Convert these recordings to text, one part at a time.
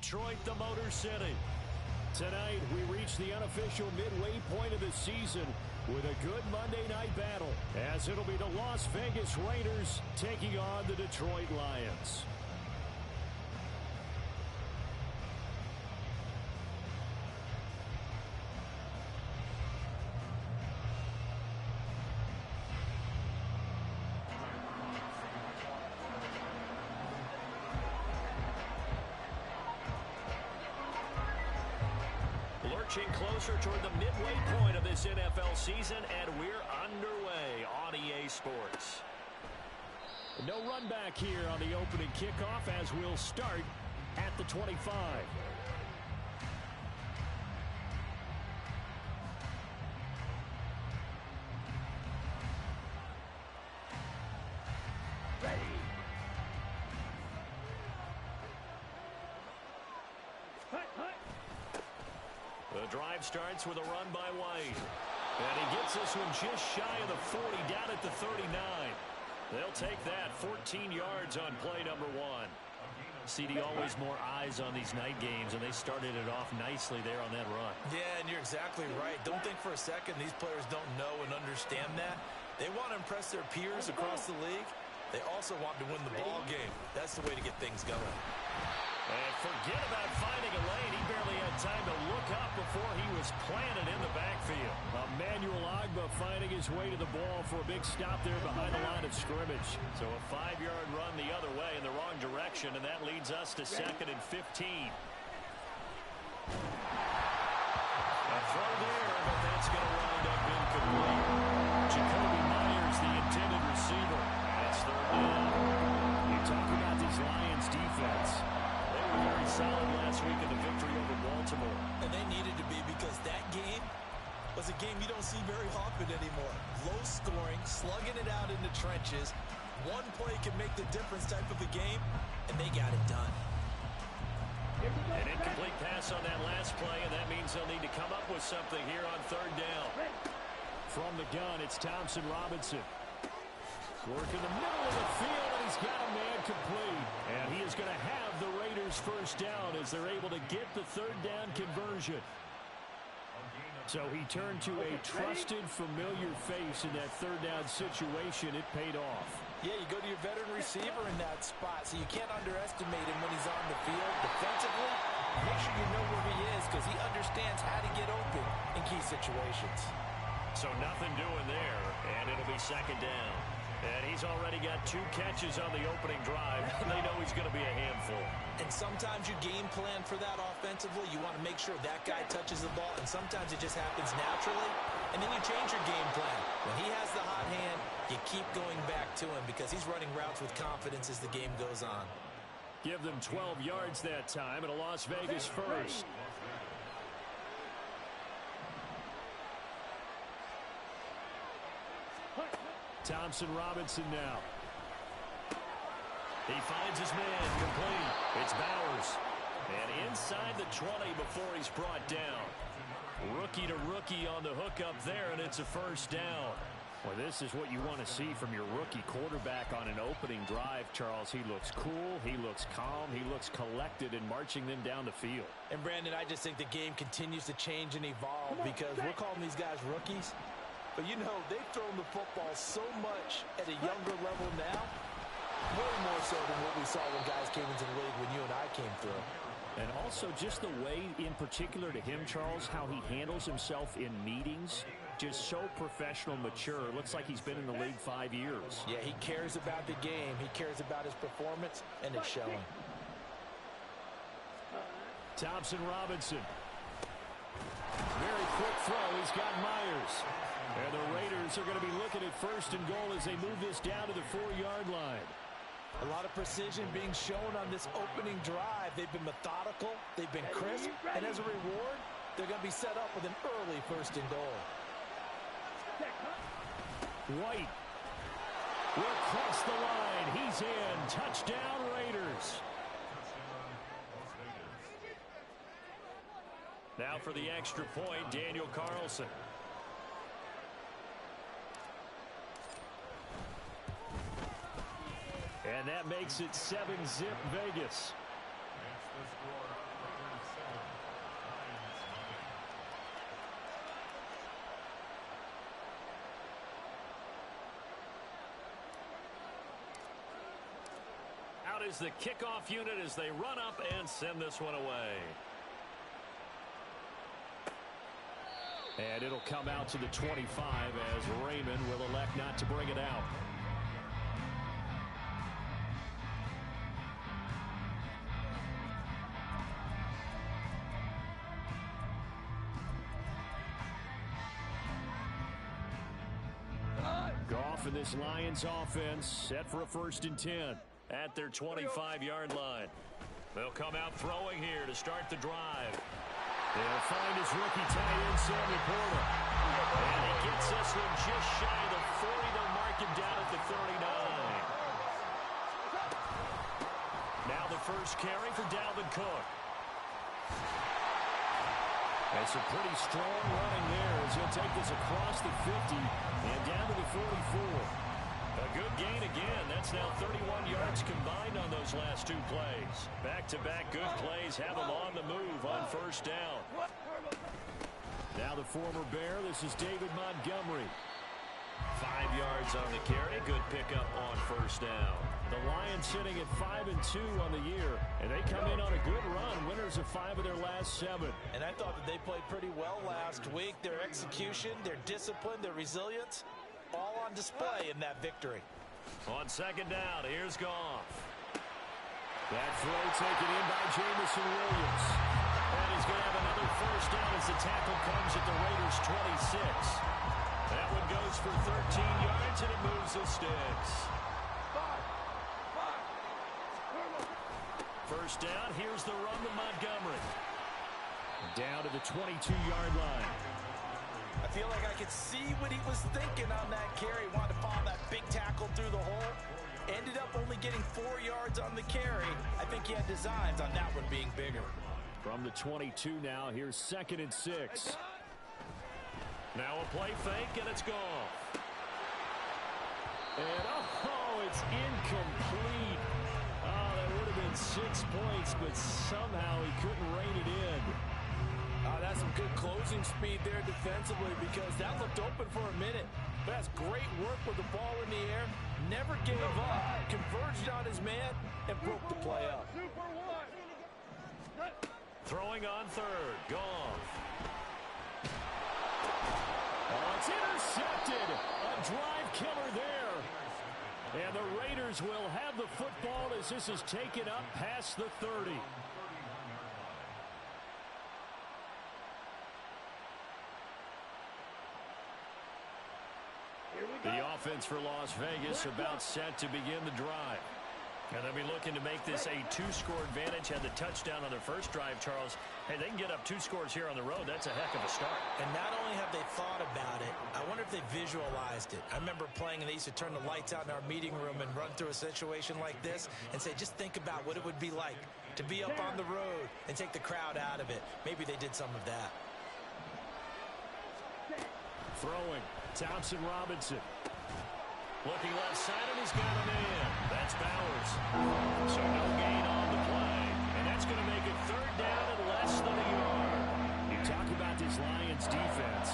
Detroit, the Motor City. Tonight, we reach the unofficial midway point of the season with a good Monday night battle, as it'll be the Las Vegas Raiders taking on the Detroit Lions. Lurching closer toward the midway point of this NFL season, and we're underway on EA Sports. No run back here on the opening kickoff as we'll start at the 25. The drive starts with a run by White. And he gets this one just shy of the 40, down at the 39. They'll take that 14 yards on play number 1. CD, always more eyes on these night games, and they started it off nicely there on that run. Yeah, and you're exactly right. Don't think for a second these players don't know and understand that. They want to impress their peers across the league. They also want to win the ball game. That's the way to get things going. And forget about finding a lane. He barely had time to look up before he was planted in the backfield. Emmanuel Ogbah finding his way to the ball for a big stop there behind the line of scrimmage. So a 5-yard run the other way in the wrong direction, and that leads us to 2nd and 15. A throw there, but that's going to wind up incomplete. Jakobi Meyers, the intended receiver. That's 3rd down. You talk about this Lions defense. They were very solid last week in the victory over Baltimore. And they needed to be, because that game was a game you don't see very often anymore. Low scoring, slugging it out in the trenches. One play can make the difference type of a game, and they got it done. An incomplete pass on that last play, and that means they'll need to come up with something here on 3rd down. From the gun, it's Thompson Robinson. Working the middle of the field, and he's got a man complete. And he is going to have the Raiders 1st down as they're able to get the 3rd down conversion. So he turned to a trusted, familiar face in that 3rd down situation. It paid off. Yeah, you go to your veteran receiver in that spot, so you can't underestimate him when he's on the field. Defensively, make sure you know where he is, because he understands how to get open in key situations. So nothing doing there, and it'll be 2nd down. And he's already got 2 catches on the opening drive. They know he's going to be a handful. And sometimes you game plan for that offensively. You want to make sure that guy touches the ball, and sometimes it just happens naturally. And then you change your game plan. When he has the hot hand, you keep going back to him because he's running routes with confidence as the game goes on. Give them 12 yards that time, and a Las Vegas 1st. Thompson Robinson now. He finds his man complete. It's Bowers. And inside the 20 before he's brought down. Rookie to rookie on the hookup there, and it's a 1st down. Well, this is what you want to see from your rookie quarterback on an opening drive, Charles. He looks cool, he looks calm, he looks collected in marching them down the field. And, Brandon, I just think the game continues to change and evolve because we're calling these guys rookies. But, you know, they've thrown the football so much at a younger level now, way more so than what we saw when guys came into the league when you and I came through. And also just the way, in particular to him, Charles, how he handles himself in meetings, just so professional, mature. Looks like he's been in the league 5 years. Yeah, he cares about the game. He cares about his performance, and it's showing. Thompson Robinson. Very quick throw. He's got Meyers. And the Raiders are going to be looking at 1st and goal as they move this down to the 4-yard line. A lot of precision being shown on this opening drive. They've been methodical. They've been crisp. And as a reward, they're going to be set up with an early 1st and goal. White will cross the line. He's in. Touchdown, Raiders. Now for the extra point, Daniel Carlson. And that makes it 7-zip Vegas. out is the kickoff unit as they run up and send this one away. And it'll come out to the 25 as Raymond will elect not to bring it out. Goff and this Lions offense set for a 1st and 10 at their 25-yard line. They'll come out throwing here to start the drive. They'll find his rookie tight end, Sam Laporta. And he gets this one just shy of the 40. They'll mark him down at the 39. Now the first carry for Dalvin Cook. That's a pretty strong running there as he'll take this across the 50 and down to the 44. A good gain again. That's now 31 yards combined on those last 2 plays. Back-to-back good plays have him on the move on 1st down. Now the former Bear, this is David Montgomery. 5 yards on the carry. Good pickup on 1st down. The Lions sitting at 5-2 on the year, and they come in on a good run, winners of 5 of their last 7. And I thought that they played pretty well last week. Their execution, their discipline, their resilience, all on display in that victory. On 2nd down, here's Goff. That throw taken in by Jameson Williams. And he's going to have another 1st down as the tackle comes at the Raiders' 26. That one goes for 13 yards, and it moves the sticks. 1st down, here's the run to Montgomery. Down to the 22-yard line. I feel like I could see what he was thinking on that carry. Wanted to follow that big tackle through the hole. Ended up only getting 4 yards on the carry. I think he had designs on that one being bigger. From the 22 now, here's 2nd and 6. Now a play fake, and it's gone. And, oh, it's incomplete. Oh, that would have been 6 points, but somehow he couldn't rein it in. That's some good closing speed there defensively because that looked open for a minute. But that's great work with the ball in the air. Never gave up, converged on his man, and broke the play up. Throwing on 3rd, Goff. Oh, it's intercepted. A drive killer there. And the Raiders will have the football as this is taken up past the 30. The offense for Las Vegas about set to begin the drive. And they'll be looking to make this a 2-score advantage. Had the touchdown on their first drive, Charles. Hey, they can get up 2 scores here on the road. That's a heck of a start. And not only have they thought about it, I wonder if they visualized it. I remember playing, and they used to turn the lights out in our meeting room and run through a situation like this and say, just think about what it would be like to be up on the road and take the crowd out of it. Maybe they did some of that. Throwing, Thompson Robinson. Looking left side, and he's got a man. That's Bowers. So no gain on the play. And that's going to make it 3rd down and less than a yard. You talk about this Lions defense.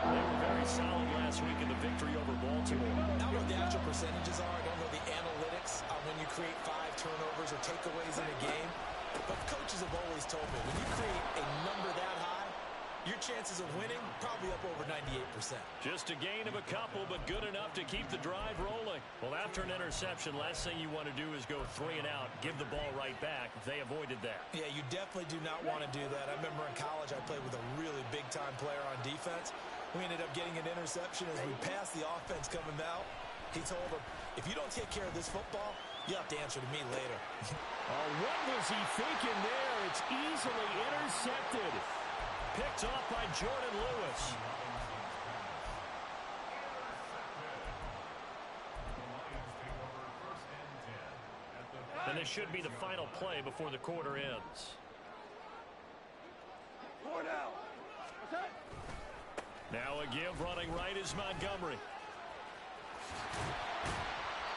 They were very solid last week in the victory over Baltimore. I don't know what the actual percentages are. I don't know the analytics on when you create 5 turnovers or takeaways in a game. But coaches have always told me, when you create a number that high, your chances of winning probably up over 98%. Just a gain of a couple, but good enough to keep the drive rolling. Well, after an interception, last thing you want to do is go 3 and out, give the ball right back. They avoided that. Yeah, you definitely do not want to do that. I remember in college I played with a really big-time player on defense. We ended up getting an interception as we passed the offense coming out. He told him, if you don't take care of this football, you have to answer to me later. Oh, what was he thinking there? It's easily intercepted. Picked off by Jordan Lewis. And this should be the final play before the quarter ends. Now a give, running right is Montgomery.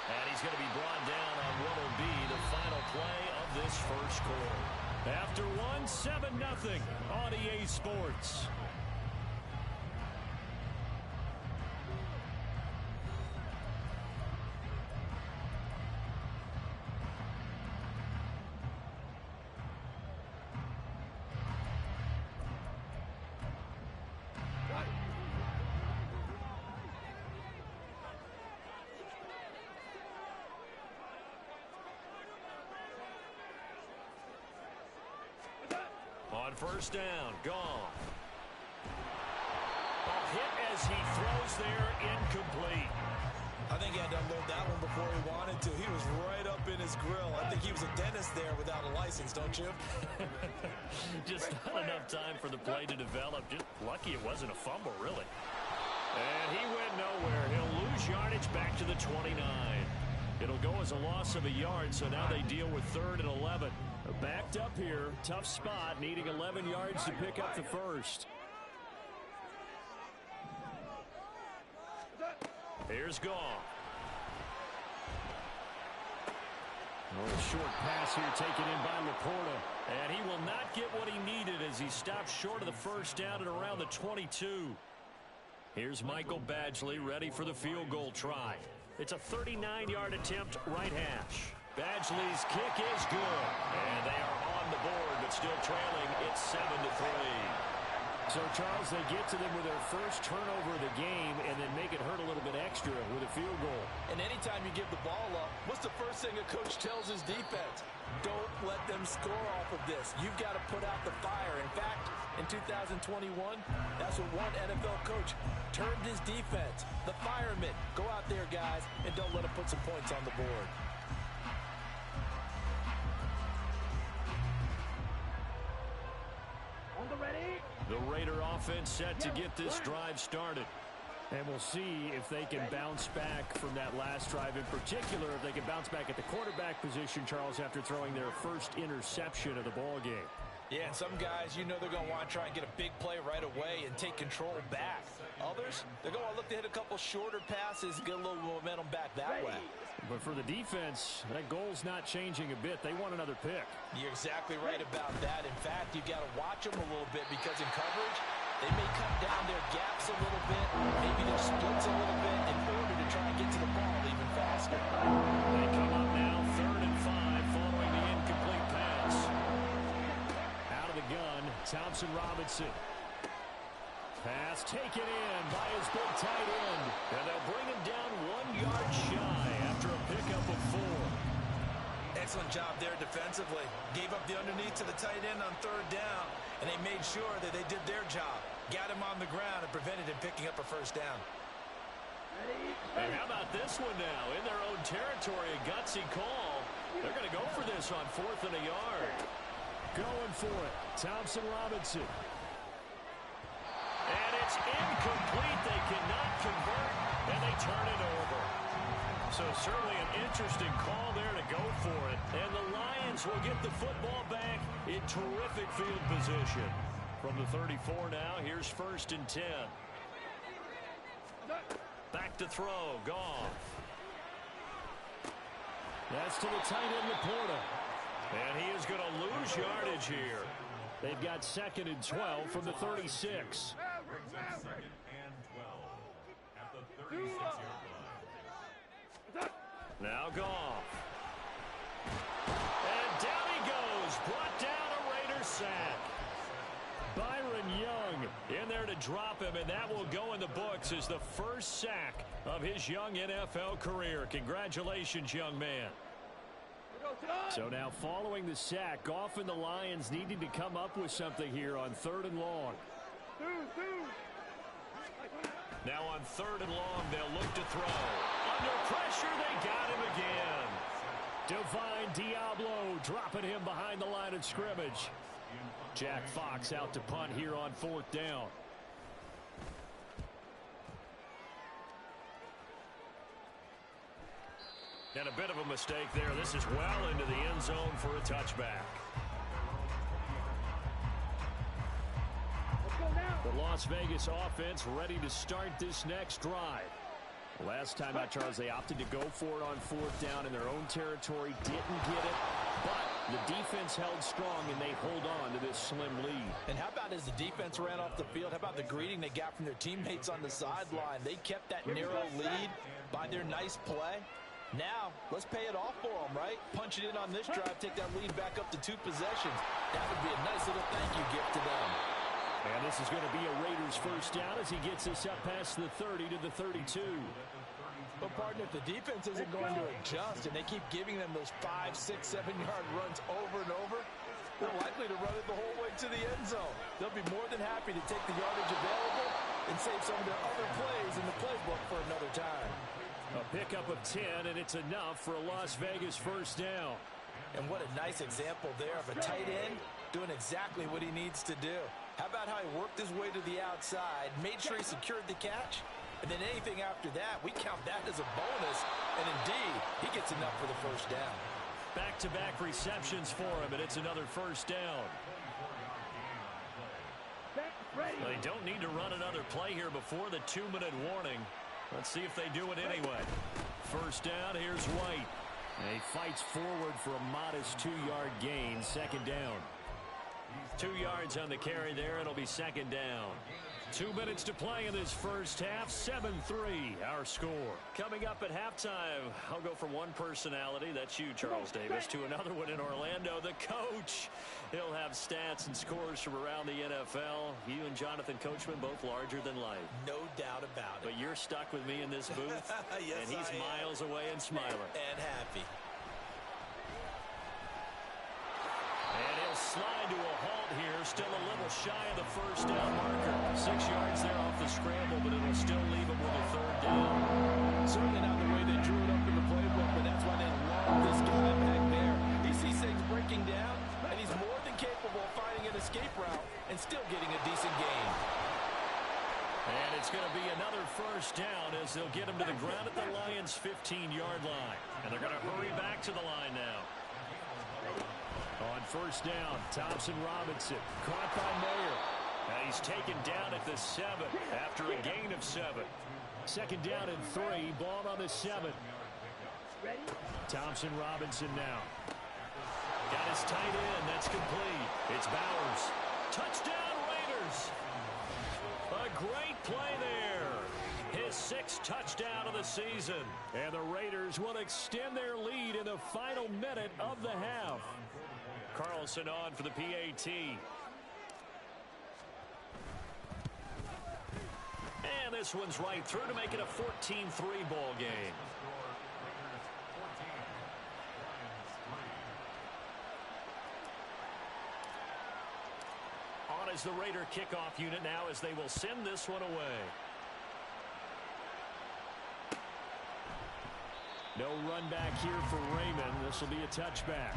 And he's going to be brought down on what will be the final play of this first quarter. After 7-0 on EA Sports. On first down, Goff. Hit as he throws there, incomplete. I think he had to unload that one before he wanted to. He was right up in his grill. I think he was a dentist there without a license, don't you? Just not enough time for the play to develop. Just lucky it wasn't a fumble, really. And he went nowhere. He'll lose yardage back to the 29. It'll go as a loss of a yard, so now they deal with 3rd and 11. Backed up here, tough spot, needing 11 yards to pick up the first. Here's Goff. A short pass here taken in by Laporta. And he will not get what he needed as he stops short of the first down at around the 22. Here's Michael Badgley ready for the field goal try. It's a 39-yard attempt right hash. Badgley's kick is good. And they are on the board, but still trailing. It's 7-3. So, Charles, they get to them with their first turnover of the game and then make it hurt a little bit extra with a field goal. And anytime you give the ball up, what's the first thing a coach tells his defense? Don't let them score off of this. You've got to put out the fire. In fact, in 2021, that's what one NFL coach termed his defense. The firemen. Go out there, guys, and don't let them put some points on the board. The Raider offense set to get this drive started. And we'll see if they can bounce back from that last drive. In particular, if they can bounce back at the quarterback position, Charles, after throwing their first interception of the ball game. Yeah, and some guys, you know they're going to want to try and get a big play right away and take control back. Others, they're going to look to hit a couple shorter passes and get a little momentum back that way. But for the defense, that goal's not changing a bit. They want another pick. You're exactly right about that. In fact, you've got to watch them a little bit because in coverage, they may cut down their gaps a little bit, maybe their splits a little bit in order to try and get to the ball even faster. They come up now 3rd and 5 following the incomplete pass. Out of the gun, Thompson Robinson. Pass taken in by his big tight end. And they'll bring him down 1 yard shy after a pickup of 4. Excellent job there defensively. Gave up the underneath to the tight end on 3rd down, and they made sure that they did their job. Got him on the ground and prevented him picking up a first down. And how about this one now? In their own territory, a gutsy call. They're going to go for this on 4th and a yard. Going for it, Thompson Robinson. And it's incomplete. They cannot convert, and they turn it over. So certainly an interesting call there to go for it. And the Lions will get the football back in terrific field position. From the 34 now, here's 1st and 10. Back to throw, Goff. That's to the tight end, Laporta. And he is going to lose yardage here. They've got 2nd and 12 from the 36. Now Goff. And down he goes. Brought down a Raider sack. Byron Young in there to drop him, and that will go in the books as the first sack of his young NFL career. Congratulations, young man. So now following the sack, Goff and the Lions needing to come up with something here on 3rd and long. Now on 3rd and long, they'll look to throw. Under pressure, they got him again. Divine Diablo dropping him behind the line of scrimmage. Jack Fox out to punt here on 4th down. And a bit of a mistake there. This is well into the end zone for a touchback. The Las Vegas offense ready to start this next drive. Last time out, Charles, they opted to go for it on 4th down in their own territory. Didn't get it, but the defense held strong, and they hold on to this slim lead. And how about as the defense ran off the field, how about the greeting they got from their teammates on the sideline? They kept that narrow lead by their nice play. Now, let's pay it off for them, right? Punch it in on this drive, take that lead back up to 2 possessions. That would be a nice little thank you gift to them. And this is going to be a Raiders first down as he gets this up past the 30 to the 32. But, partner, if the defense isn't going to adjust and they keep giving them those 5, 6, 7-yard runs over and over, they're likely to run it the whole way, to the end zone. They'll be more than happy to take the yardage available and save some of their other plays in the playbook for another time. A pickup of 10, and it's enough for a Las Vegas first down. And what a nice example there of a tight end doing exactly what he needs to do. How about how he worked his way to the outside, made sure he secured the catch, and then anything after that, we count that as a bonus, and indeed, he gets enough for the first down. Back-to-back receptions for him, and it's another first down. They don't need to run another play here before the 2-minute warning. Let's see if they do it anyway. First down, here's White. And he fights forward for a modest 2-yard gain, second down. 2 yards on the carry there, it'll be second down. 2 minutes to play in this first half, 7-3 our score. Coming up at halftime, I'll go from one personality, that's you, Charles Davis, to another one in Orlando, the coach. He'll have stats and scores from around the NFL. You and Jonathan Coachman both larger than life. No doubt about it. But you're stuck with me in this booth, yes, and he's miles away and smiling. And happy. And he'll slide to a halt here, still a little shy of the first down marker. 6 yards there off the scramble, but it'll still leave him with a third down. Certainly not the way they drew it up in the playbook, but that's why they love this guy back there. He sees things breaking down, and he's more than capable of finding an escape route and still getting a decent gain. And it's going to be another first down as they'll get him to the ground at the Lions' 15-yard line. And they're going to hurry back to the line now. On first down, Thompson Robinson caught by Mayer. And he's taken down at the 7 after a gain of 7. Second down and 3, ball on the 7. Thompson Robinson now. Got his tight end, that's complete. It's Bowers. Touchdown Raiders. A great play there. His 6th touchdown of the season. And the Raiders will extend their lead in the final minute of the half. Carlson on for the PAT. And this one's right through to make it a 14-3 ball game. On as the Raider kickoff unit now as they will send this one away. No run back here for Raymond. This will be a touchback.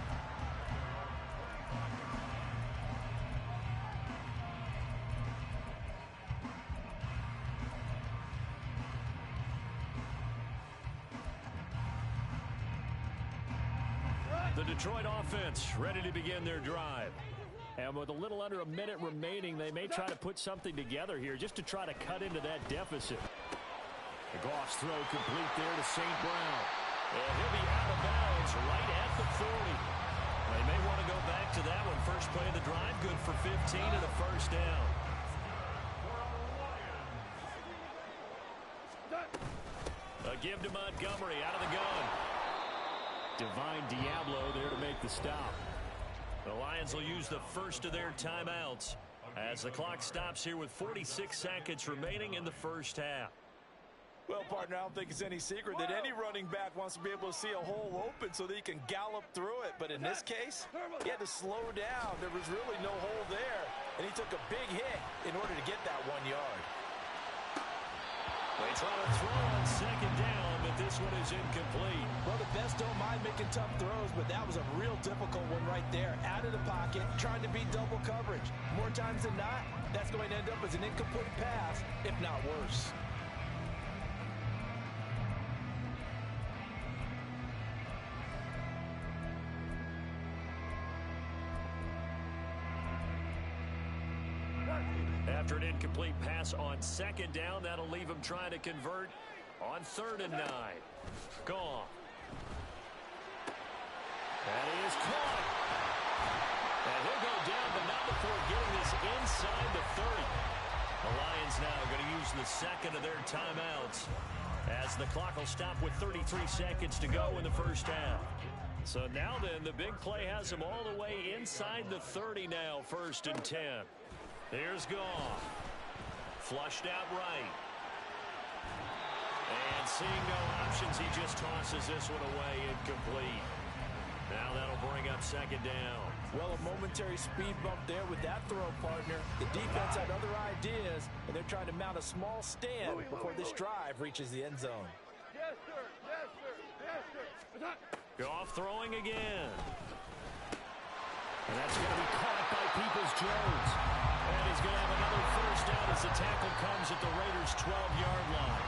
The Detroit offense ready to begin their drive. And with a little under a minute remaining, they may try to put something together here just to try to cut into that deficit. The Goff's throw complete there to St. Brown. And he'll be out of bounds right at the 40. They may want to go back to that one. First play of the drive, good for 15 and a first down. A give to Montgomery out of the gun. Divine Diablo there to make the stop. The Lions will use the first of their timeouts as the clock stops here with 46 seconds remaining in the first half. Well, partner, I don't think it's any secret that any running back wants to be able to see a hole open so that he can gallop through it. But in this case, he had to slow down. There was really no hole there, and he took a big hit in order to get that 1 yard. They try to throw on second down, but this one is incomplete. Well, the best don't mind making tough throws, but that was a real difficult one right there. Out of the pocket, trying to beat double coverage. More times than not, that's going to end up as an incomplete pass, if not worse. After an incomplete pass on second down, that'll leave him trying to convert on 3rd and 9. Gone. And he is caught. And he'll go down, but not before getting this inside the 30. The Lions now going to use the second of their timeouts as the clock will stop with 33 seconds to go in the first half. So now then, the big play has them all the way inside the 30 now, 1st and 10. Here's Goff. Flushed out right. And seeing no options, he just tosses this one away incomplete. Now that'll bring up second down. Well, a momentary speed bump there with that throw, partner. The defense had other ideas, and they're trying to mount a small stand before this drive reaches the end zone. Yes, sir. Yes, sir. Yes, sir. Goff throwing again. And that's going to be caught by Peoples-Jones. And he's going to have another first down as the tackle comes at the Raiders' 12-yard line.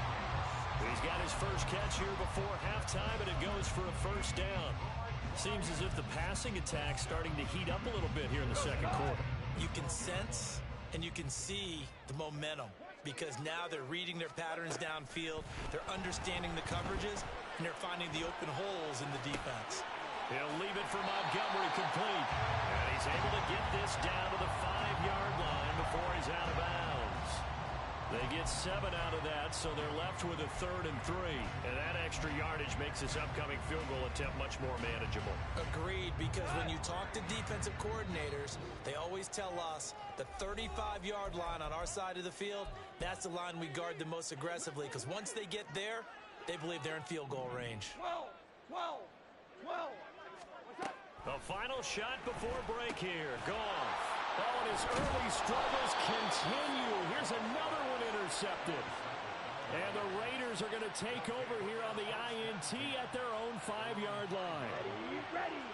He's got his first catch here before halftime, and it goes for a first down. Seems as if the passing attack's starting to heat up a little bit here in the second quarter. You can sense and you can see the momentum because now they're reading their patterns downfield, they're understanding the coverages, and they're finding the open holes in the defense. He'll leave it for Montgomery complete. And he's able to get this down to the 5-yard line before he's out of bounds. They get 7 out of that, so they're left with a 3rd and 3. And that extra yardage makes this upcoming field goal attempt much more manageable. Agreed, because when you talk to defensive coordinators, they always tell us the 35-yard line on our side of the field, that's the line we guard the most aggressively, because once they get there, they believe they're in field goal range. 12. The final shot before break here. Goff. Oh, and his early struggles continue. Here's another one intercepted. And the Raiders are going to take over here on the INT at their own 5-yard line. Ready.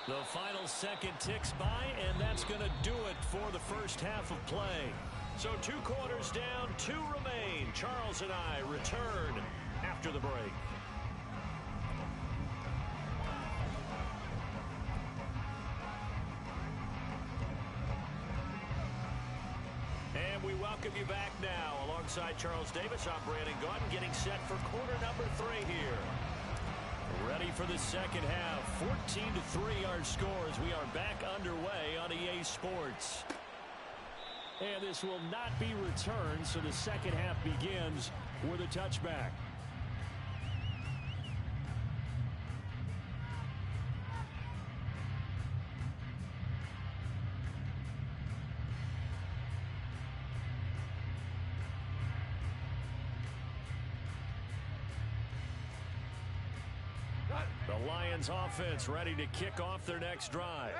The final second ticks by, and that's going to do it for the first half of play. So 2 quarters down, 2 remain. Charles and I return after the break. And we welcome you back now. Alongside Charles Davis, I'm Brandon Gaudin, getting set for quarter number 3 here. Ready for the second half. 14-3 our scores. We are back underway on EA Sports. And this will not be returned, so the second half begins with a touchback. The Lions offense ready to kick off their next drive.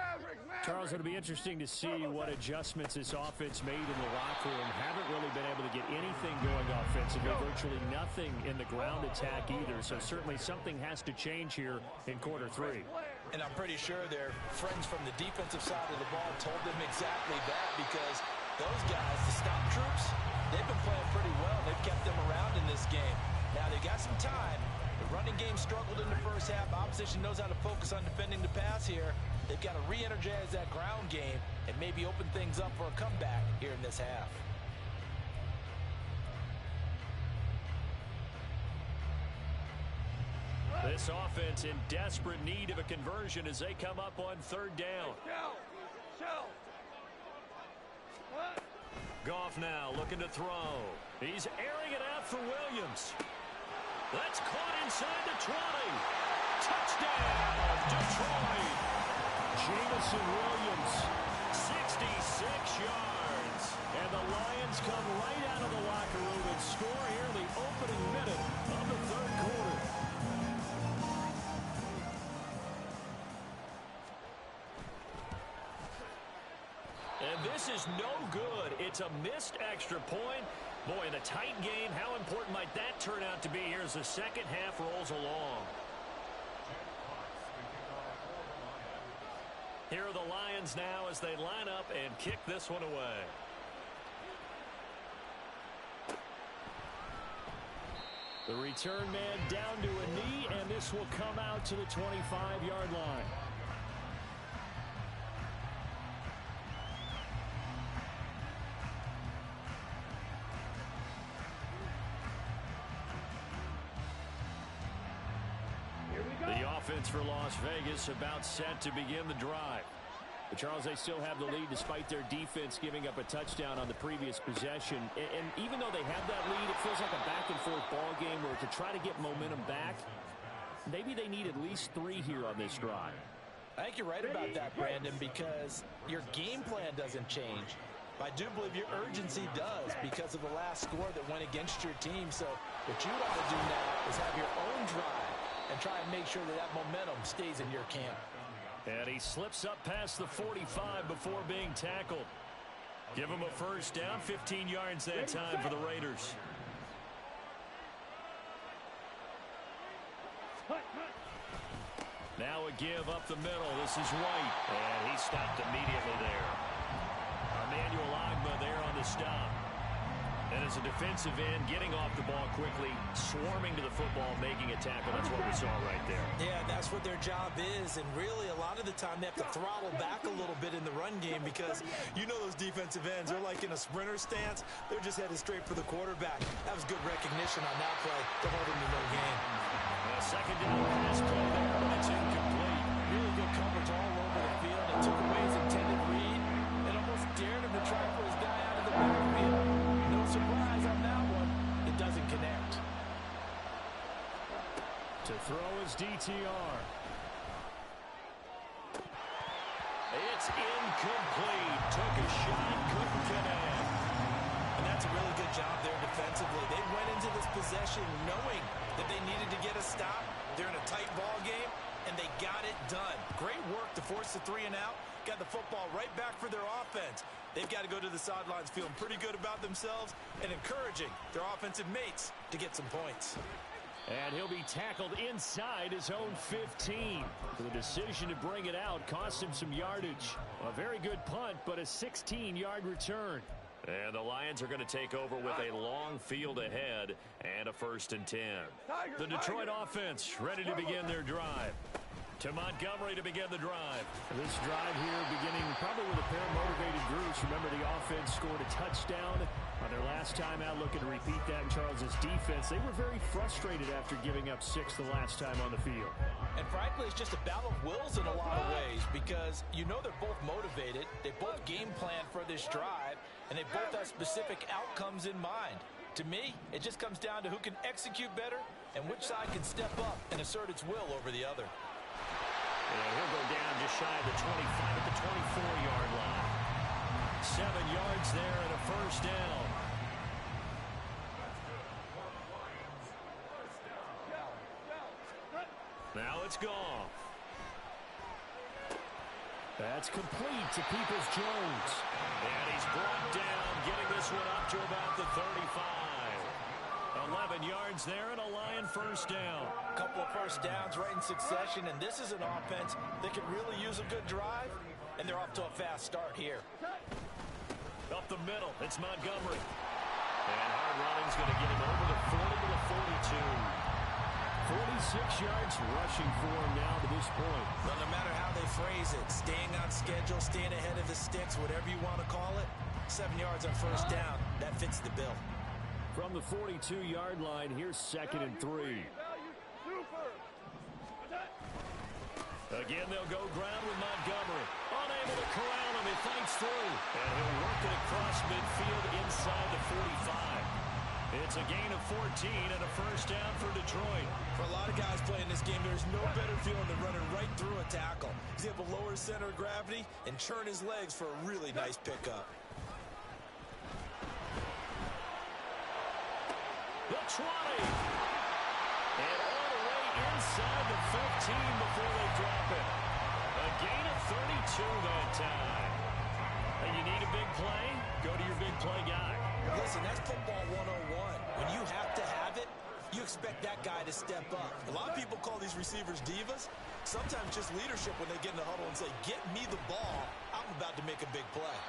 Charles, it'll be interesting to see what adjustments this offense made in the locker room. Haven't really been able to get anything going offensively. Virtually nothing in the ground attack either. So certainly something has to change here in quarter 3. And I'm pretty sure their friends from the defensive side of the ball told them exactly that, because those guys, the stop troops, they've been playing pretty well. They've kept them around in this game. Now they got some time. The running game struggled in the first half. Opposition knows how to focus on defending the pass here. They've got to re-energize that ground game and maybe open things up for a comeback here in this half. This offense in desperate need of a conversion as they come up on 3rd down. Goff now looking to throw. He's airing it out for Williams. That's caught inside the 20. Touchdown, Detroit. Jameson Williams, 66 yards. And the Lions come right out of the locker room and score here in the opening minute of the 3rd quarter. And this is no good. It's a missed extra point. Boy, in a tight game, how important might that turn out to be here as the second half rolls along? Here are the Lions now as they line up and kick this one away. The return man down to a knee, and this will come out to the 25-yard line. Offense for Las Vegas about set to begin the drive. But Charles, they still have the lead despite their defense giving up a touchdown on the previous possession. And even though they have that lead, it feels like a back-and-forth ball game where to try to get momentum back, maybe they need at least 3 here on this drive. I think you're right about that, Brandon, because your game plan doesn't change. I do believe your urgency does because of the last score that went against your team. So What you want to do now is have your own drive and try and make sure that that momentum stays in your camp. And he slips up past the 45 before being tackled. Give him a first down, 15 yards that time for the Raiders. Now a give up the middle. This is White. And he stopped immediately there. Emmanuel Ogbah there on the stop. And as a defensive end, getting off the ball quickly, swarming to the football, making a tackle. That's what we saw right there. Yeah, that's what their job is. And really, a lot of the time, they have to throttle back a little bit in the run game because you know those defensive ends, they're like in a sprinter stance. They're just headed straight for the quarterback. That was good recognition on that play to hold him to no gain. A second down pass play there, but it's incomplete. Really good coverage all over the field. It took away his intended read and almost dared him to try for his guy out of the backfield. No surprise on that one. It doesn't connect. To throw his DTR. It's incomplete. Took a shot, couldn't connect. And that's a really good job there defensively. They went into this possession knowing that they needed to get a stop. They're in a tight ball game, and they got it done. Great work to force the 3 and out. Got the football right back for their offense. They've got to go to the sidelines feeling pretty good about themselves and encouraging their offensive mates to get some points. And he'll be tackled inside his own 15. The decision to bring it out cost him some yardage. A very good punt, but a 16-yard return. And the Lions are going to take over with a long field ahead and a 1st and 10. The Detroit offense ready to begin their drive. To Montgomery to begin the drive. This drive here beginning probably with a pair of motivated groups. Remember, the offense scored a touchdown on their last time out, looking to repeat that in Charles's defense. They were very frustrated after giving up 6 the last time on the field. And frankly, it's just a battle of wills in a lot of ways because you know they're both motivated. They both game plan for this drive, and they both have specific outcomes in mind. To me, it just comes down to who can execute better and which side can step up and assert its will over the other. And he'll go down just shy of the 25 at the 24-yard line. 7 yards there and a first down. Now it's Goff. That's complete to Peoples-Jones. And he's brought down, getting this one up to about the 35. 11 yards there and a Lion first down. A couple of first downs right in succession, and this is an offense that can really use a good drive, and they're off to a fast start here. Up the middle, it's Montgomery. And hard running's going to get him over the 40 to the 42. 46 yards rushing for him now to this point. Well, no matter how they phrase it, staying on schedule, staying ahead of the sticks, whatever you want to call it, 7 yards on first down, that fits the bill. From the 42-yard line, here's 2nd and 3. Again, they'll go ground with Montgomery. Unable to corral him, he fights through. And he'll work it across midfield inside the 45. It's a gain of 14 and a first down for Detroit. For a lot of guys playing this game, there's no better feeling than running right through a tackle. He's able to lower his center of gravity and churn his legs for a really nice pickup. The 20. And all the way inside the 15 before they drop it. A gain of 32 that time. Hey, you need a big play? Go to your big play guy. Listen, that's football 101. When you have to have it, you expect that guy to step up. A lot of people call these receivers divas. Sometimes just leadership when they get in the huddle and say, get me the ball. I'm about to make a big play.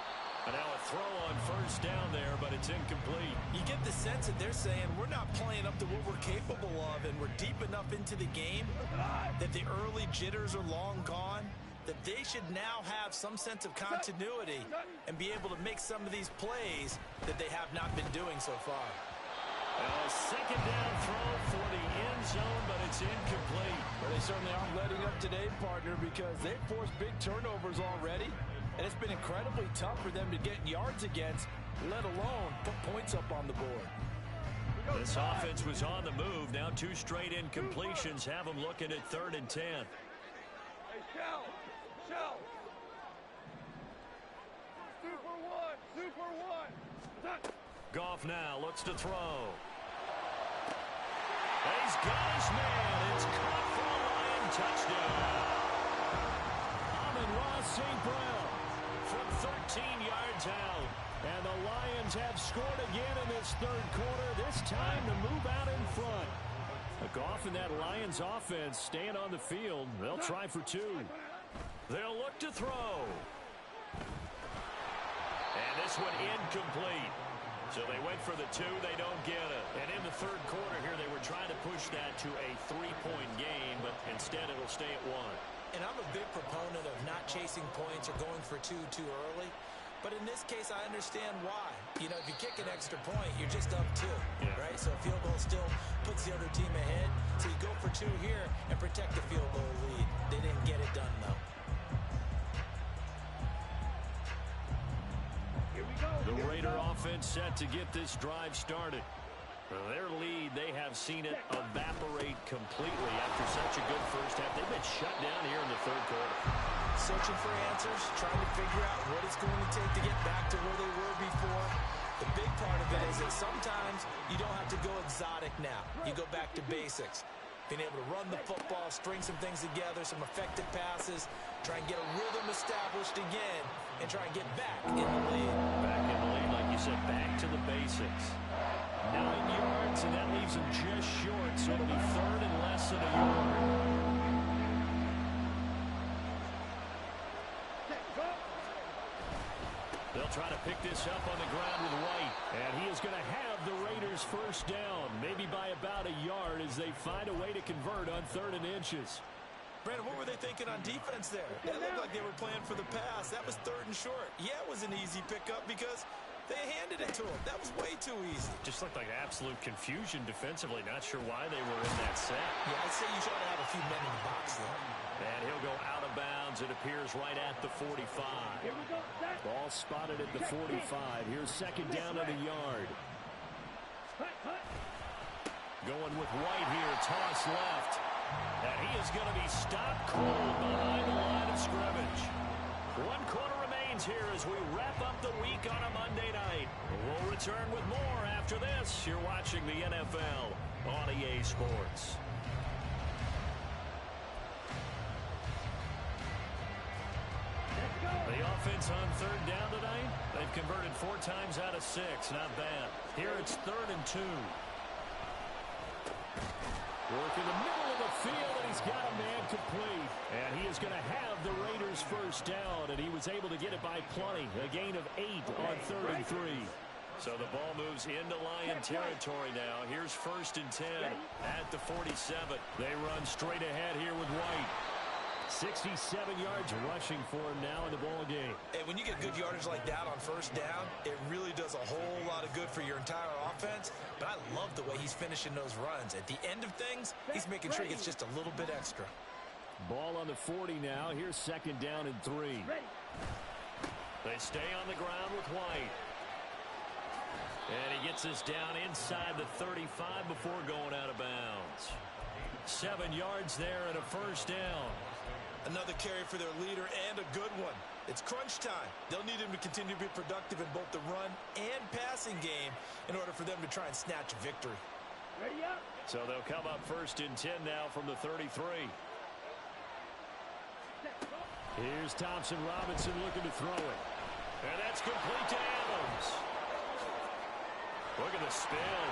And now a throw on first down there, but it's incomplete. You get the sense that they're saying we're not playing up to what we're capable of, and we're deep enough into the game that the early jitters are long gone, that they should now have some sense of continuity and be able to make some of these plays that they have not been doing so far. A second down throw for the end zone, but it's incomplete. Well, they certainly aren't letting up today, partner, because they've forced big turnovers already. And it's been incredibly tough for them to get yards against, let alone put points up on the board. This offense was on the move. Now 2 straight incompletions have them looking at 3rd and 10. Hey, Shell! Shell! Super one! Goff now looks to throw. He's got his man. It's caught for a Lion touchdown. Amon-Ra St. Brown from 13 yards out. And the Lions have scored again in this third quarter, this time to move out in front. A Goff and that Lions offense staying on the field. They'll try for two. They'll look to throw. And this one incomplete. So they went for the two. They don't get it. And in the third quarter here, they were trying to push that to a three-point game, but instead it'll stay at one. And I'm a big proponent of not chasing points or going for two too early. But in this case, I understand why. You know, if you kick an extra point, you're just up two, right? So a field goal still puts the other team ahead. So you go for two here and protect the field goal lead. They didn't get it done, though. Here we go. The Raider offense set to get this drive started. Their lead, they have seen it evaporate completely after such a good first half. They've been shut down here in the third quarter. Searching for answers, trying to figure out what it's going to take to get back to where they were before. The big part of it is that sometimes you don't have to go exotic now. You go back to basics. Being able to run the football, string some things together, some effective passes, try and get a rhythm established again, and try and get back in the lead. Back in the lead, like you said, back to the basics. 9 yards, and that leaves them just short, so it'll be third and less than a yard. They'll try to pick this up on the ground with White. And he is going to have the Raiders first down, maybe by about a yard as they find a way to convert on 3rd and inches. Brandon, what were they thinking on defense there? It looked like they were playing for the pass. That was 3rd and short. Yeah, it was an easy pickup because they handed it to him. That was way too easy. Just looked like absolute confusion defensively. Not sure why they were in that set. Yeah, I'd say you ought to have a few men in the box there. And he'll go out of bounds. It appears right at the 45. Ball spotted at the 45. Here's second down at a yard. Going with White here. Toss left. And he is going to be stopped cold behind the line of scrimmage. 1 quarter remains here as we wrap up the week on a Monday night. We'll return with more after this. You're watching the NFL on EA Sports. The offense on 3rd down tonight, they've converted 4 times out of 6. Not bad. Here it's 3rd and 2. Work in the middle of the field, and he's got a man complete. And he is going to have the Raiders first down, and he was able to get it by plenty. A gain of 8 on 3rd and 3. So the ball moves into Lion territory now. Here's 1st and 10 at the 47. They run straight ahead here with White. 67 yards rushing for him now in the ball game. And when you get good yardage like that on 1st down, it really does a whole lot of good for your entire offense. But I love the way he's finishing those runs. At the end of things, he's making sure he gets just a little bit extra. Ball on the 40 now. Here's 2nd down and 3. They stay on the ground with White. And he gets us down inside the 35 before going out of bounds. 7 yards there and a 1st down. Another carry for their leader and a good one. It's crunch time. They'll need him to continue to be productive in both the run and passing game in order for them to try and snatch a victory. Ready up. So they'll come up 1st and 10 now from the 33. Here's Thompson Robinson looking to throw it. And that's complete to Adams. Look at the spin.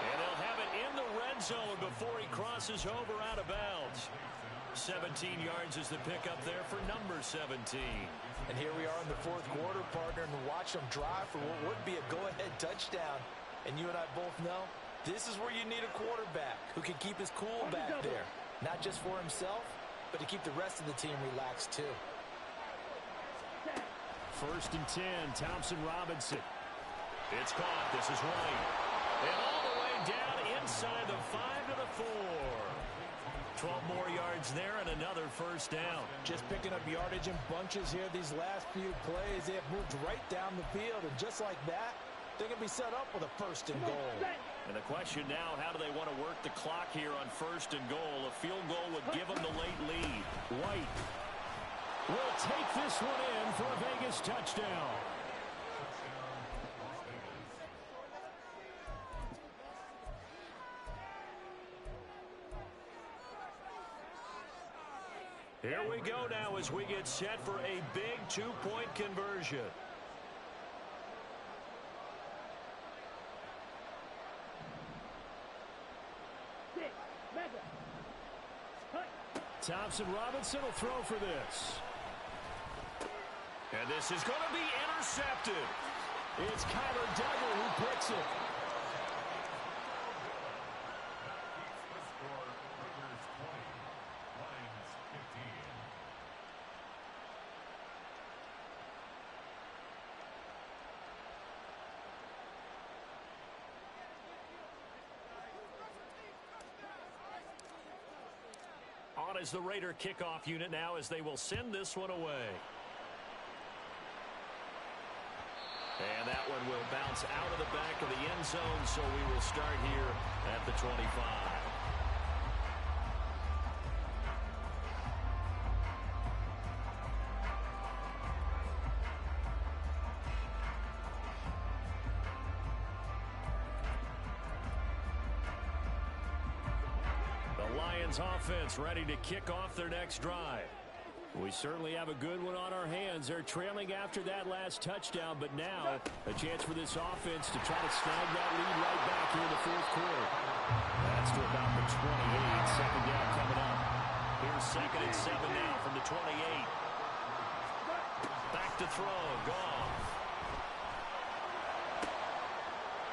And they'll have it in the red zone before he crosses over out of bounds. 17 yards is the pickup there for number 17. And here we are in the 4th quarter, partner, and watch them drive for what would be a go-ahead touchdown. And you and I both know this is where you need a quarterback who can keep his cool back there. Not just for himself, but to keep the rest of the team relaxed too. 1st and 10, Thompson Robinson. It's caught. This is White. And all the way down inside the 5 to the 4. 12 more yards there and another 1st down. Just picking up yardage in bunches here these last few plays. They have moved right down the field, and just like that, they're going to be set up with a 1st and goal. And the question now, how do they want to work the clock here on 1st and goal? A field goal would give them the late lead. White will take this one in for a Vegas touchdown. go now as we get set for a big two-point conversion. Thompson Robinson will throw for this. And this is going to be intercepted. It's Kyler Duggar who picks it. On is the Raider kickoff unit now as they will send this one away. And that one will bounce out of the back of the end zone, so we will start here at the 25. The Lions offense ready to kick off their next drive. We certainly have a good one on our hands. They're trailing after that last touchdown, but now a chance for this offense to try to snag that lead right back here in the fourth quarter. That's to about the 28. Second down coming up. Here's 2nd and 7 now from the 28. Back to throw. Goff.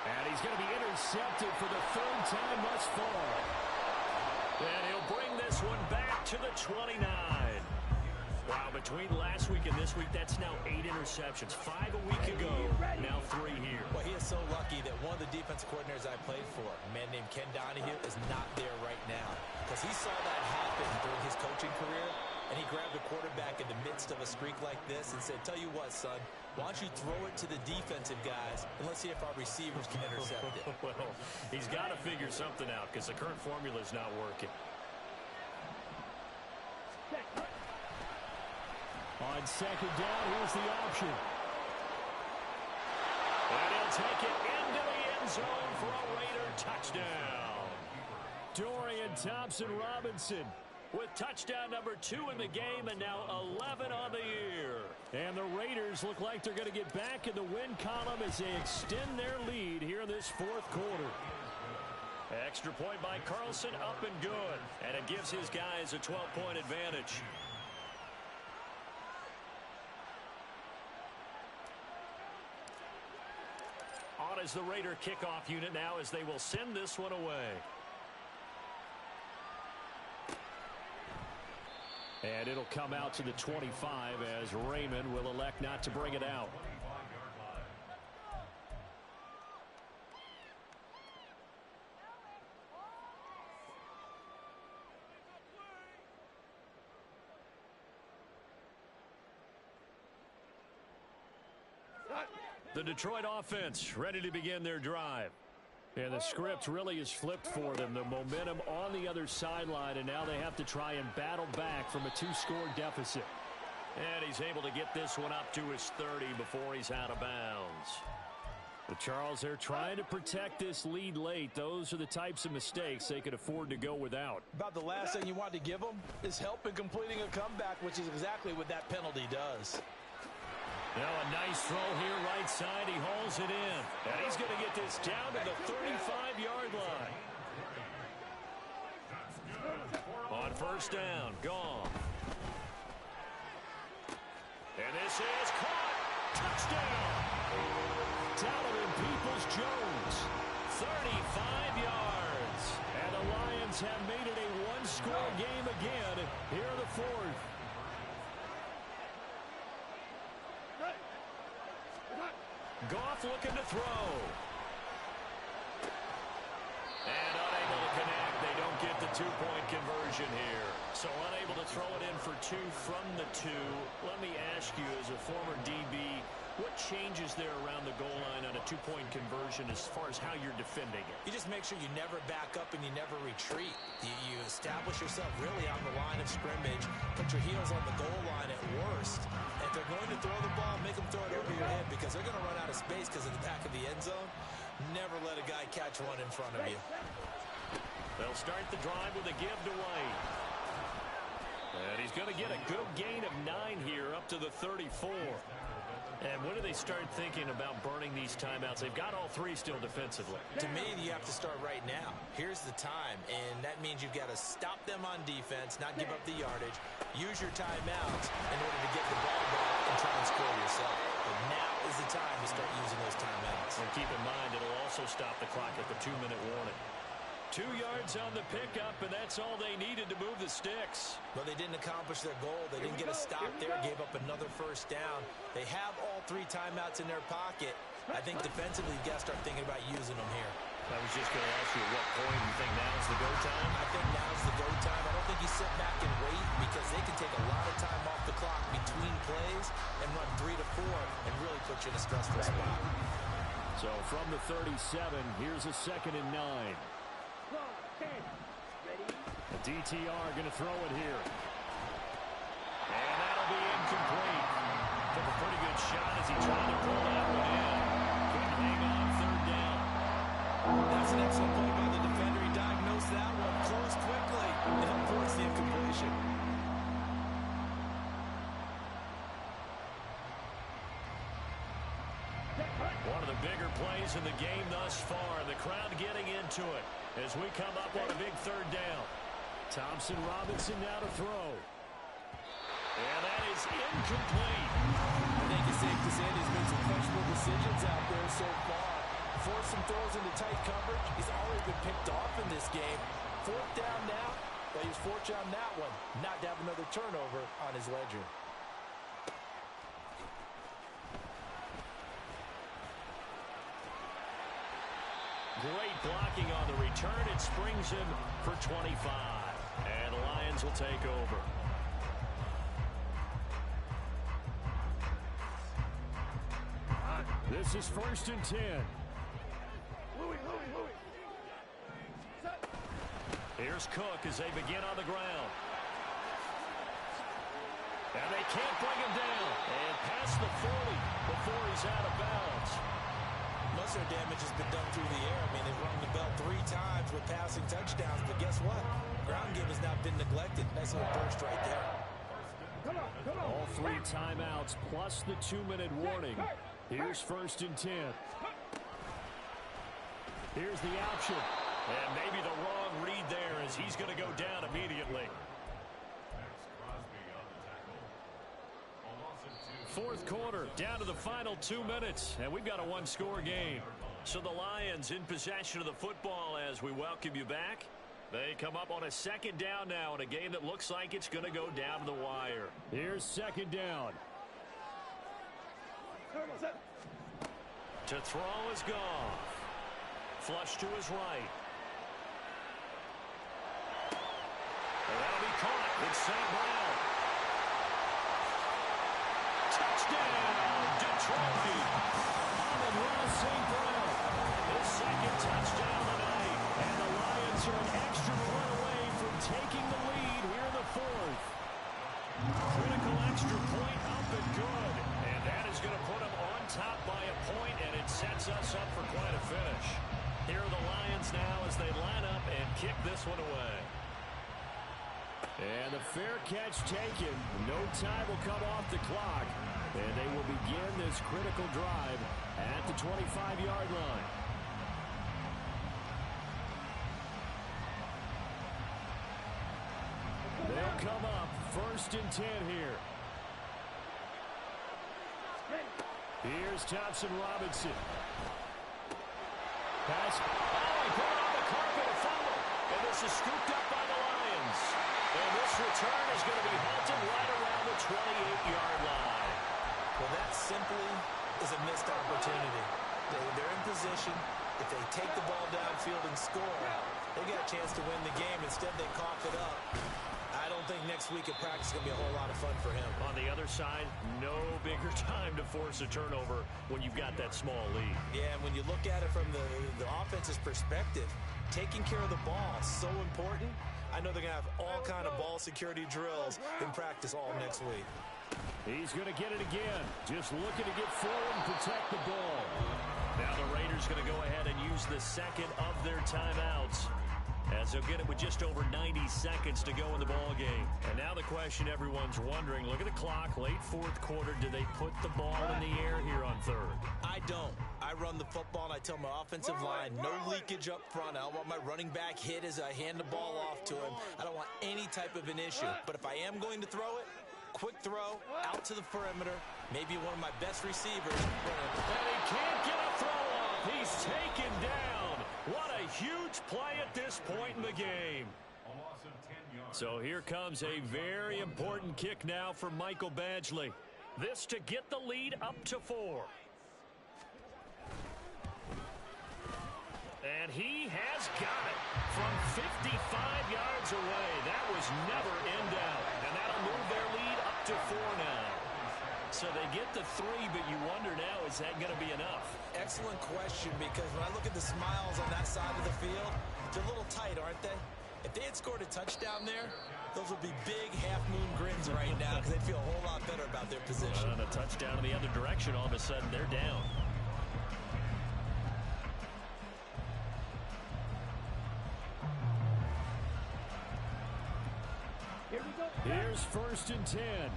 And he's going to be intercepted for the 3rd time thus far. And he'll bring this one back to the 29. Wow, between last week and this week, that's now 8 interceptions. 5 a week ago, now 3 here. Well, he is so lucky that one of the defensive coordinators I played for, a man named Ken Donahue, is not there right now. Because he saw that happen during his coaching career, and he grabbed the quarterback in the midst of a streak like this and said, tell you what, son, why don't you throw it to the defensive guys, and let's see if our receivers can intercept it. Well, he's got to figure something out because the current formula is not working. On 2nd down, here's the option. And he'll take it into the end zone for a Raider touchdown. Dorian Thompson-Robinson with touchdown number 2 in the game and now 11 on the year. And the Raiders look like they're going to get back in the win column as they extend their lead here in this fourth quarter. Extra point by Carlson, up and good. And it gives his guys a 12-point advantage. On is the Raider kickoff unit now as they will send this one away. And it'll come out to the 25 as Raymond will elect not to bring it out. The Detroit offense ready to begin their drive. And the script really is flipped for them. The momentum on the other sideline, and now they have to try and battle back from a 2-score deficit. And he's able to get this one up to his 30 before he's out of bounds. But Charles, they're trying to protect this lead late. Those are the types of mistakes they could afford to go without. About the last thing you want to give them is help in completing a comeback, which is exactly what that penalty does. Now a nice throw here right side. He hauls it in. And he's going to get this down to the 35-yard line. On 1st down, Goff. And this is caught. Touchdown. Donovan Peoples-Jones. 35 yards. And the Lions have made it a 1-score game again here in the fourth. Goff looking to throw. And unable to connect. They don't get the 2-point conversion here. So unable to throw it in for 2 from the 2. Let me ask you, as a former DB, what changes there around the goal line on a 2-point conversion as far as how you're defending it? You just make sure you never back up and you never retreat. You establish yourself really on the line of scrimmage, put your heels on the goal line at worst. And if they're going to throw the ball, make them throw it over your head because they're going to run out of space because of the back of the end zone. Never let a guy catch one in front of you. They'll start the drive with a give to White. And he's going to get a good gain of 9 here up to the 34. And when do they start thinking about burning these timeouts? They've got all 3 still defensively. To me, you have to start right now. Here's the time, and that means you've got to stop them on defense, not give up the yardage, use your timeouts in order to get the ball back and try and score yourself. But now is the time to start using those timeouts. And keep in mind, it'll also stop the clock at the 2-minute warning. 2 yards on the pickup, and that's all they needed to move the sticks. But they didn't accomplish their goal. They didn't get a stop there, gave up another first down. They have all 3 timeouts in their pocket. I think defensively, you've got to start thinking about using them here. I was just going to ask you at what point you think now's the go time? I think now's the go time. I don't think you sit back and wait because they can take a lot of time off the clock between plays and run 3 to 4 and really put you in a stressful spot. So from the 37, here's a 2nd and 9. The DTR going to throw it here. And that'll be incomplete. Took a pretty good shot as he tried to pull that one in. Couldn't hang on 3rd down. That's an excellent play by the defender. He diagnosed that one, closed quickly, and forced the incompletion. One of the bigger plays in the game thus far. The crowd getting into it as we come up on a big 3rd down. Thompson Robinson now to throw. And that is incomplete. I think it's safe to say he's made some questionable decisions out there so far. Forced some throws into tight coverage. He's already been picked off in this game. 4th down now, but he's fortunate on that one, not to have another turnover on his ledger. Great blocking on the return. It springs him for 25. And the Lions will take over. This is 1st and 10. Here's Cook as they begin on the ground. And they can't bring him down. And past the 40 before he's out of bounds. Most of their damage has been done through the air. I mean, they've rung the bell 3 times with passing touchdowns, but guess what? Ground game has not been neglected. Nice little burst right there. All 3 timeouts plus the 2-minute warning. Here's 1st and 10. Here's the option. And maybe the wrong read there as he's going to go down immediately. 4th quarter, down to the final 2 minutes, and we've got a 1-score game. So the Lions in possession of the football as we welcome you back. They come up on a 2nd down now in a game that looks like it's going to go down to the wire. Here's 2nd down. To throw is Goff. Flush to his right. And that'll be caught with St. Brown. Touchdown, Detroit. Amon-Ra St. Brown. His 2nd touchdown tonight. And the Lions are an extra point away from taking the lead here in the 4th. Critical extra point up and good. And that is going to put them on top by a point, and it sets us up for quite a finish. Here are the Lions now as they line up and kick this one away. And the fair catch taken. No time will come off the clock. And they will begin this critical drive at the 25-yard line. They'll come up 1st and 10 here. Here's Thompson Robinson. Pass. Oh, he put it on the carpet, a fumble. And this is scooped up by the Lions. And this return is going to be halted right around the 28-yard line. Well, that simply is a missed opportunity. They're in position. If they take the ball downfield and score, they got a chance to win the game. Instead, they cough it up. I don't think next week at practice is going to be a whole lot of fun for him. On the other side, no bigger time to force a turnover when you've got that small lead. Yeah, and when you look at it from the offense's perspective, taking care of the ball is so important. I know they're going to have all kind of ball security drills in practice all next week. He's going to get it again. Just looking to get forward and protect the ball. Now the Raiders going to go ahead and use the 2nd of their timeouts as he'll get it with just over 90 seconds to go in the ball game. And now the question everyone's wondering, look at the clock, late fourth quarter, do they put the ball in the air here on third? I don't. I run the football, and I tell my offensive line, no leakage up front. I don't want my running back hit as I hand the ball off to him. I don't want any type of an issue. But if I am going to throw it, quick throw, out to the perimeter, maybe one of my best receivers. And he can't get a throw off. He's taken down. What a huge play at this point in the game. So here comes a very important kick now for Michael Badgley. This to get the lead up to 4. And he has got it from 55 yards away. That was never in doubt. And that'll move their lead up to 4 now. So they get the 3, but you wonder now, is that going to be enough? Excellent question, because when I look at the smiles on that side of the field, they're a little tight, aren't they? If they had scored a touchdown there, those would be big half-moon grins right now because they'd feel a whole lot better about their position. On a touchdown in the other direction, all of a sudden they're down. Here's 1st and 10.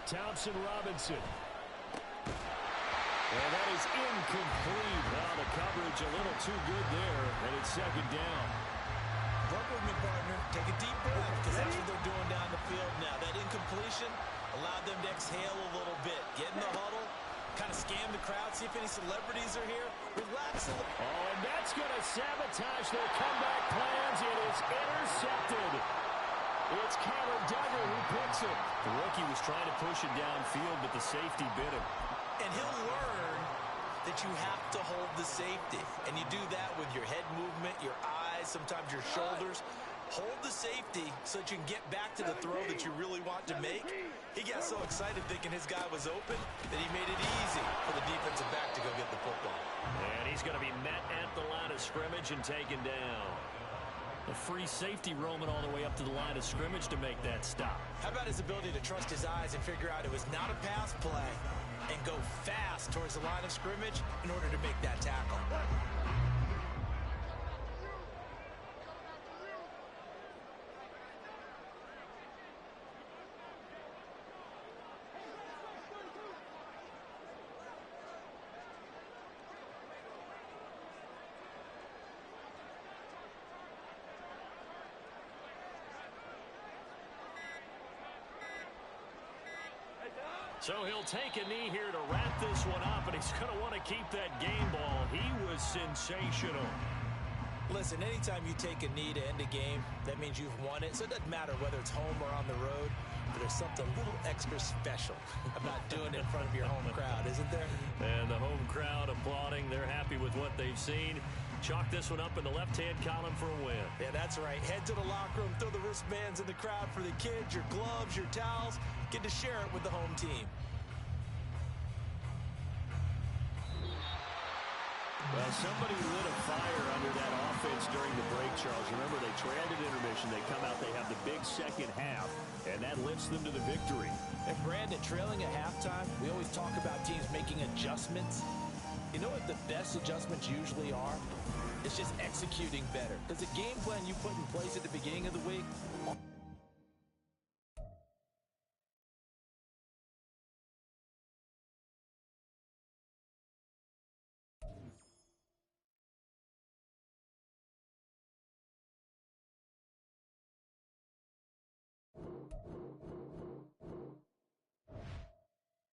Thompson Robinson. And that is incomplete. Now the coverage a little too good there, and it's 2nd down. Work with me, partner. Take a deep breath, because that's what they're doing down the field now. That incompletion allowed them to exhale a little bit. Get in the huddle, kind of scan the crowd, see if any celebrities are here. Relax a little. Oh, and that's going to sabotage their comeback plans. It is intercepted. It's Cameron Duggar who picks it. The rookie was trying to push it downfield, but the safety bit him. And he'll learn that you have to hold the safety. And you do that with your head movement, your eyes, sometimes your shoulders. Hold the safety so that you can get back to the throw that you really want to make. He got so excited thinking his guy was open that he made it easy for the defensive back to go get the football. And he's going to be met at the line of scrimmage and taken down. A free safety roaming all the way up to the line of scrimmage to make that stop. How about his ability to trust his eyes and figure out it was not a pass play and go fast towards the line of scrimmage in order to make that tackle? So he'll take a knee here to wrap this one up, and he's going to want to keep that game ball. He was sensational. Listen, anytime you take a knee to end a game, that means you've won it. So it doesn't matter whether it's home or on the road, but there's something a little extra special about doing it in front of your home crowd, isn't there? And the home crowd applauding. They're happy with what they've seen. Chalk this one up in the left-hand column for a win. Yeah, that's right. Head to the locker room, throw the wristbands in the crowd for the kids, your gloves, your towels. Get to share it with the home team. Well, somebody lit a fire under that offense during the break, Charles. Remember, they trailed at intermission. They come out, they have the big second half, and that lifts them to the victory. And Brandon, trailing at halftime, we always talk about teams making adjustments. You know what the best adjustments usually are? It's just executing better. Because the game plan you put in place at the beginning of the week